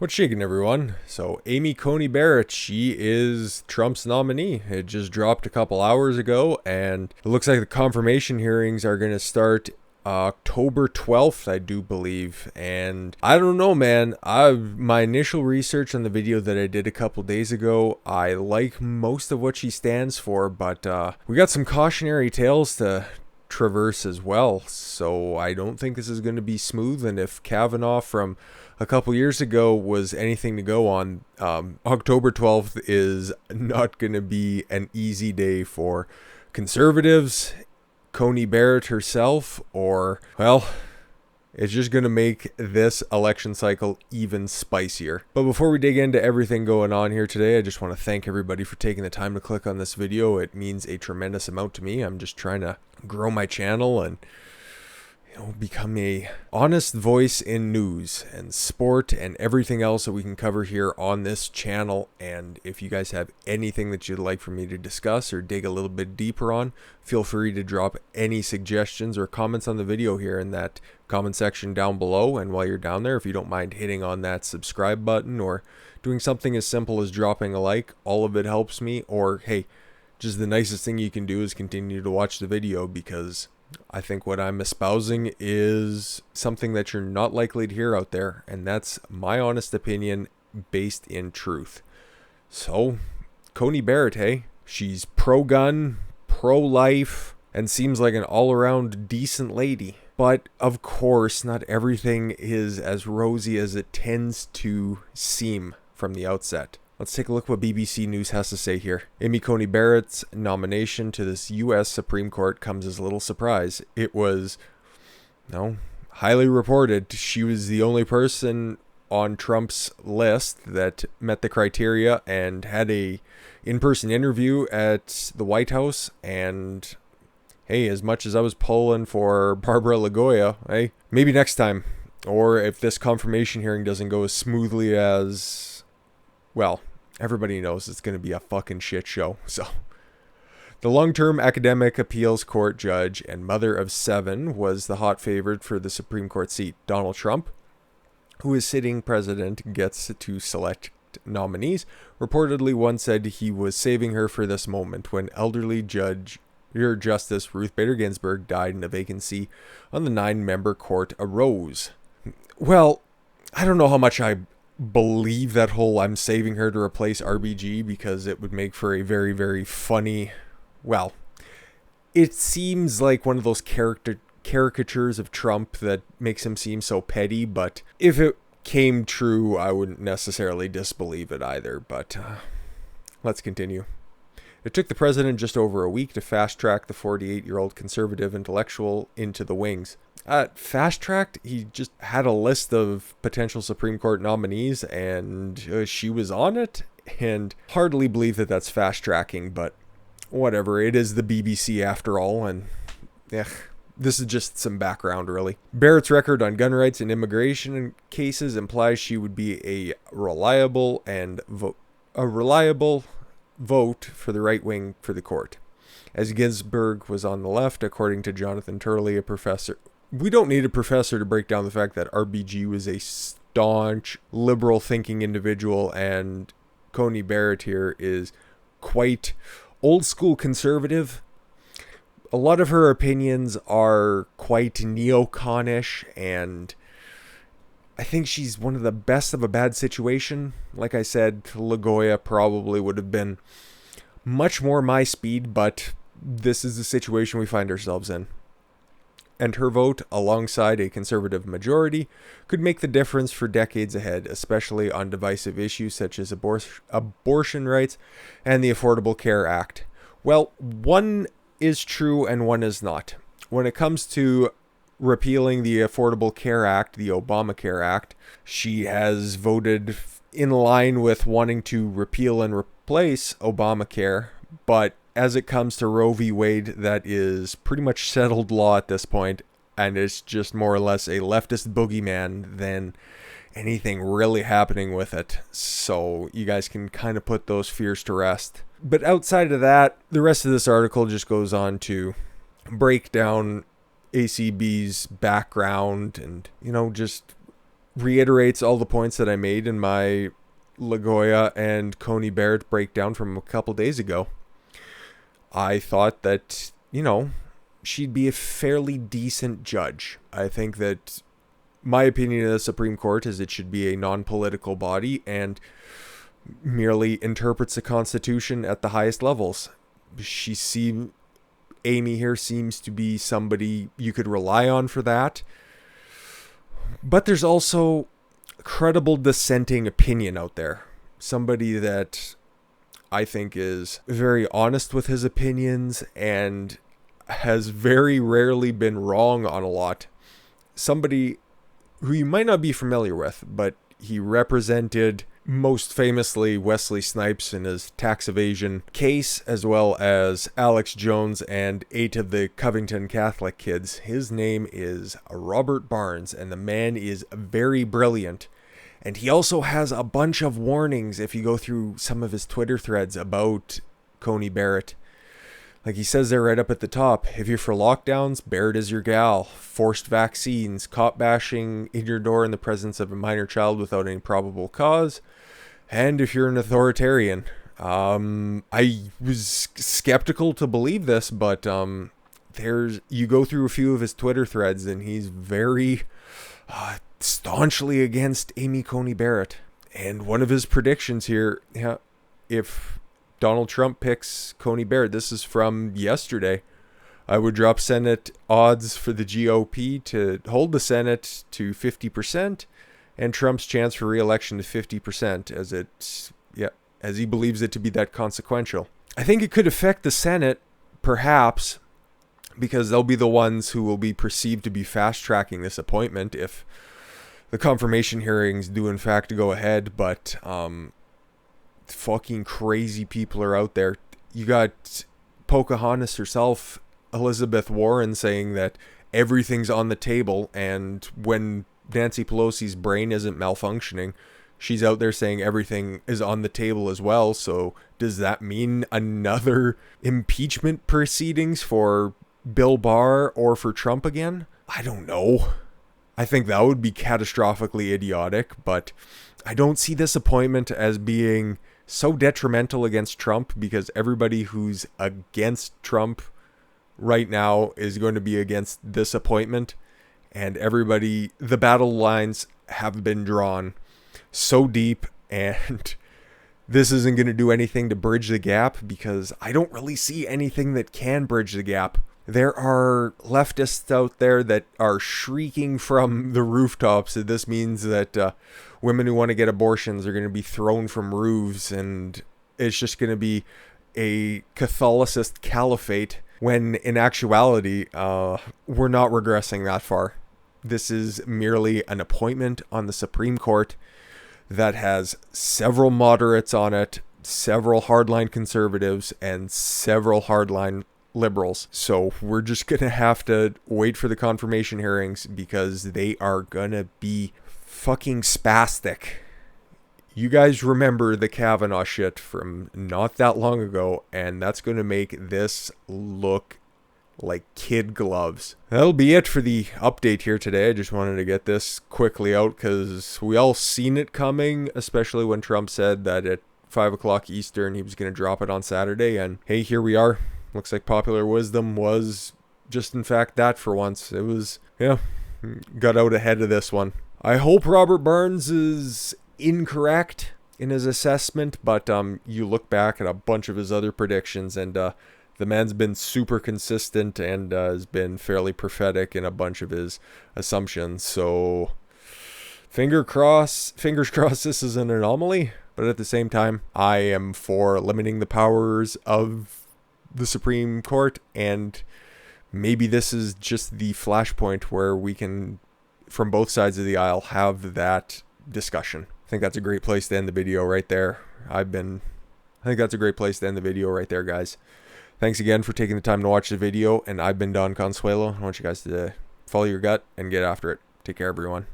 What's shaking, everyone? So, Coney Barrett, she is Trump's nominee. It just dropped a couple hours ago, and it looks like the confirmation hearings are going to start October 12th, I do believe. And I don't know, man. My initial research on the video that I did a couple days ago, I like most of what she stands for, but we got some cautionary tales to traverse as well. So I don't think this is going to be smooth. And if Kavanaugh from a couple years ago was anything to go on, October 12th is not going to be an easy day for conservatives, Coney Barrett herself, or, well, it's just going to make this election cycle even spicier. But before we dig into everything going on here today, I just want to thank everybody for taking the time to click on this video. It means a tremendous amount to me. I'm just trying to grow my channel and become a honest voice in news and sport and everything else that we can cover here on this channel. And if you guys have anything that you'd like for me to discuss or dig a little bit deeper on, feel free to drop any suggestions or comments on the video here in that comment section down below. And while you're down there, if you don't mind hitting on that subscribe button or doing something as simple as dropping a like, all of it helps me. Or hey, just the nicest thing you can do is continue to watch the video, because I think what I'm espousing is something that you're not likely to hear out there, and that's my honest opinion based in truth. So, Coney Barrett, hey, she's pro-gun, pro-life, and seems like an all-around decent lady. But, of course, not everything is as rosy as it tends to seem from the outset. Let's take a look what BBC News has to say here. Coney Barrett's nomination to this U.S. Supreme Court comes as a little surprise. It was, highly reported. She was the only person on Trump's list that met the criteria and had a in-person interview at the White House. And hey, as much as I was pulling for Barbara Lagoa, hey, maybe next time. Or if this confirmation hearing doesn't go as smoothly as, well, everybody knows it's going to be a fucking shit show. So, the long-term academic appeals court judge and mother of 7 was the hot favorite for the Supreme Court seat. Donald Trump, who is sitting president, gets to select nominees. Reportedly once said he was saving her for this moment when elderly Justice Ruth Bader Ginsburg died and a vacancy on the 9-member court arose. Well, I don't know how much I believe that whole I'm saving her to replace RBG, because it would make for a very, very funny, well, it seems like one of those caricatures of Trump that makes him seem so petty, but if it came true, I wouldn't necessarily disbelieve it either. But let's continue. It took the president just over a week to fast-track the 48-year-old conservative intellectual into the wings. Fast-tracked, he just had a list of potential Supreme Court nominees, and she was on it, and hardly believe that that's fast-tracking, but whatever. It is the BBC after all, and this is just some background, really. Barrett's record on gun rights and immigration cases implies she would be a reliable vote for the right wing for the court, as Ginsburg was on the left, according to Jonathan Turley, a professor. We don't need a professor to break down the fact that RBG was a staunch, liberal-thinking individual, and Coney Barrett here is quite old-school conservative. A lot of her opinions are quite neoconish, and I think she's one of the best of a bad situation. Like I said, Lagoa probably would have been much more my speed, but this is the situation we find ourselves in. And her vote, alongside a conservative majority, could make the difference for decades ahead, especially on divisive issues such as abortion rights and the Affordable Care Act. Well, one is true and one is not. When it comes to repealing the Affordable Care Act, the Obamacare Act, she has voted in line with wanting to repeal and replace Obamacare, but as it comes to Roe v. Wade, that is pretty much settled law at this point, and it's just more or less a leftist boogeyman than anything really happening with it. So you guys can kind of put those fears to rest. But outside of that, the rest of this article just goes on to break down ACB's background and, just reiterates all the points that I made in my Lagoa and Coney Barrett breakdown from a couple days ago. I thought that, she'd be a fairly decent judge. I think that my opinion of the Supreme Court is it should be a non-political body and merely interprets the Constitution at the highest levels. Amy here seems to be somebody you could rely on for that. But there's also credible dissenting opinion out there. Somebody that I think is very honest with his opinions and has very rarely been wrong on a lot. Somebody who you might not be familiar with, but he represented most famously Wesley Snipes in his tax evasion case, as well as Alex Jones and 8 of the Covington Catholic kids. His name is Robert Barnes, and the man is very brilliant. And he also has a bunch of warnings if you go through some of his Twitter threads about Coney Barrett. Like he says there right up at the top, if you're for lockdowns, Barrett is your gal. Forced vaccines, cop bashing in your door in the presence of a minor child without any probable cause. And if you're an authoritarian. I was skeptical to believe this, but you go through a few of his Twitter threads and he's very staunchly against Amy Coney Barrett. And one of his predictions here, if Donald Trump picks Coney Barrett, this is from yesterday, I would drop Senate odds for the GOP to hold the Senate to 50% and Trump's chance for re-election to 50% as he believes it to be that consequential. I think it could affect the Senate, perhaps, because they'll be the ones who will be perceived to be fast-tracking this appointment if the confirmation hearings do in fact go ahead, but fucking crazy people are out there. You got Pocahontas herself, Elizabeth Warren, saying that everything's on the table, and when Nancy Pelosi's brain isn't malfunctioning, she's out there saying everything is on the table as well. So does that mean another impeachment proceedings for Bill Barr or for Trump again? I don't know. I think that would be catastrophically idiotic, but I don't see this appointment as being so detrimental against Trump, because everybody who's against Trump right now is going to be against this appointment, and the battle lines have been drawn so deep, and this isn't going to do anything to bridge the gap, because I don't really see anything that can bridge the gap. There are leftists out there that are shrieking from the rooftops that this means that women who want to get abortions are going to be thrown from roofs, and it's just going to be a Catholicist caliphate, when in actuality, we're not regressing that far. This is merely an appointment on the Supreme Court that has several moderates on it, several hardline conservatives, and several hardline liberals. So we're just going to have to wait for the confirmation hearings, because they are going to be fucking spastic. You guys remember the Kavanaugh shit from not that long ago, and that's going to make this look like kid gloves. That'll be it for the update here today. I just wanted to get this quickly out because we all seen it coming, especially when Trump said that at 5 o'clock Eastern he was going to drop it on Saturday, and hey, here we are. Looks like popular wisdom was just in fact that for once. It was, got out ahead of this one. I hope Robert Barnes is incorrect in his assessment, but you look back at a bunch of his other predictions, and the man's been super consistent and has been fairly prophetic in a bunch of his assumptions. So fingers crossed this is an anomaly, but at the same time, I am for limiting the powers of the Supreme Court, and maybe this is just the flashpoint where we can, from both sides of the aisle, have that discussion. I think that's a great place to end the video right there. I think that's a great place to end the video right there, guys. Thanks again for taking the time to watch the video, and I've been Don Consuelo. I want you guys to follow your gut and get after it. Take care, everyone.